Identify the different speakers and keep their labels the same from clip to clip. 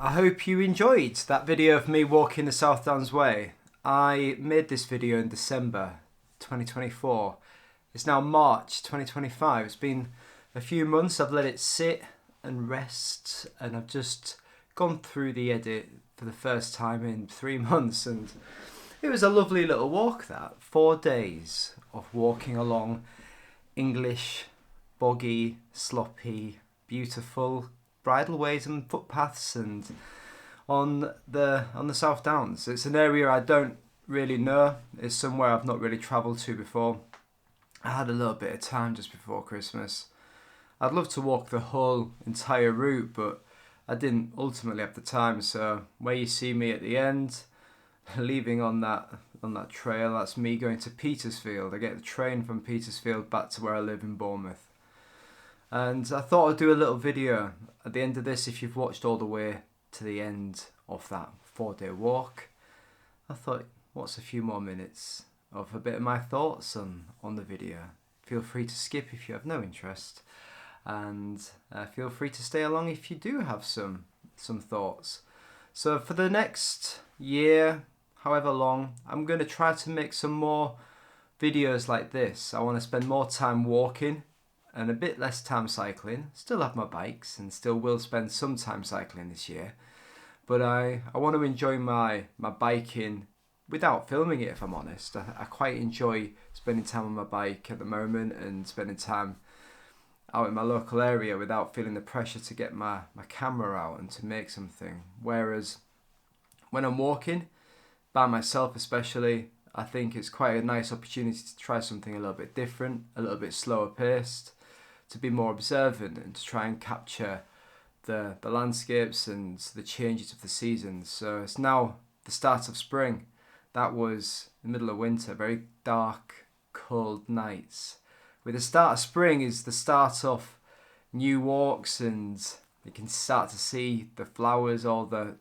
Speaker 1: I hope you enjoyed that video of me walking the South Downs Way. I made this video in December 2024. It's now March 2025. It's been a few months. I've let it sit and rest, and I've just gone through the edit for the first time in 3 months, and it was a lovely little walk. That 4 days of walking along English, boggy, sloppy, beautiful bridleways and footpaths, and on the South Downs. It's an area I don't really know. It's somewhere I've not really travelled to before. I had a little bit of time just before Christmas. I'd love to walk the whole entire route, but I didn't ultimately have the time. So where you see me at the end, leaving on that trail, that's me going to Petersfield. I get the train from Petersfield back to where I live in Bournemouth. And I thought I'd do a little video at the end of this. If you've watched all the way to the end of that 4-day walk, I thought, what's a few more minutes of a bit of my thoughts on the video. Feel free to skip if you have no interest, and feel free to stay along if you do have some thoughts. So for the next year, however long, I'm going to try to make some more videos like this. I want to spend more time walking and a bit less time cycling. Still have my bikes and still will spend some time cycling this year, but I want to enjoy my biking without filming it, if I'm honest. I quite enjoy spending time on my bike at the moment and spending time out in my local area without feeling the pressure to get my camera out and to make something. Whereas when I'm walking, by myself especially, I think it's quite a nice opportunity to try something a little bit different, a little bit slower paced, to be more observant and to try and capture the landscapes and the changes of the seasons. So it's now the start of spring. That was the middle of winter, very dark, cold nights. With the start of spring is the start of new walks, and you can start to see the flowers, all the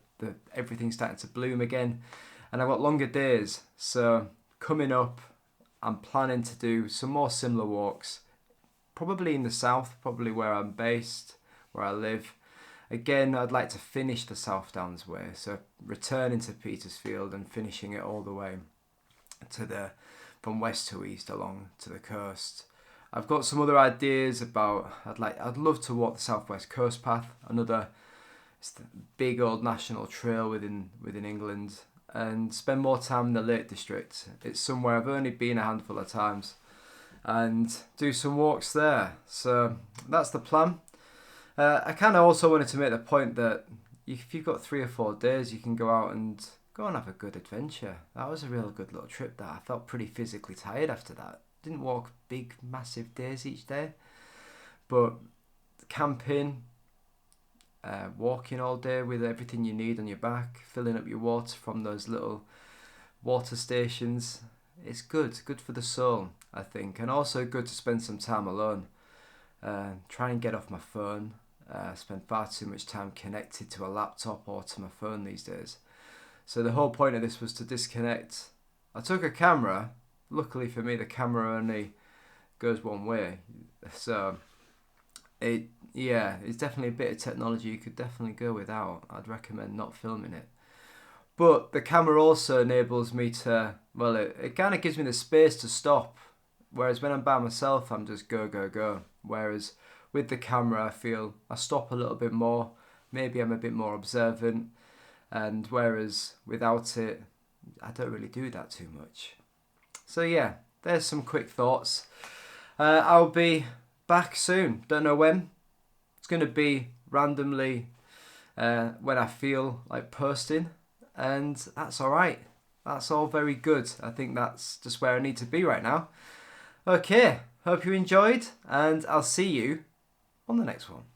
Speaker 1: everything starting to bloom again. And I've got longer days, so coming up, I'm planning to do some more similar walks, probably in the south, probably where I'm based, where I live. Again, I'd like to finish the South Downs Way, so returning to Petersfield and finishing it all the way to from west to east along to the coast. I've got some other ideas about, I'd love to walk the Southwest Coast Path, it's the big old national trail within England, and spend more time in the Lake District. It's somewhere I've only been a handful of times, and do some walks there. So that's the plan. I kind of also wanted to make the point that if you've got 3 or 4 days, you can go out and have a good adventure. That was a real good little trip. That I felt pretty physically tired after that. Didn't walk big, massive days each day, but camping, walking all day with everything you need on your back, filling up your water from those little water stations. It's good for the soul, I think, and also good to spend some time alone. Try and get off my phone. Spend far too much time connected to a laptop or to my phone these days. So the whole point of this was to disconnect. I took a camera. Luckily for me, the camera only goes one way. So it's definitely a bit of technology you could definitely go without. I'd recommend not filming it. But the camera also enables me to, it kind of gives me the space to stop Whereas when I'm by myself, I'm just go, go, go. Whereas with the camera, I feel I stop a little bit more. Maybe I'm a bit more observant. And whereas without it, I don't really do that too much. So yeah, there's some quick thoughts. I'll be back soon. Don't know when. It's going to be randomly when I feel like posting. And that's alright. That's all very good. I think that's just where I need to be right now. Okay, hope you enjoyed, and I'll see you on the next one.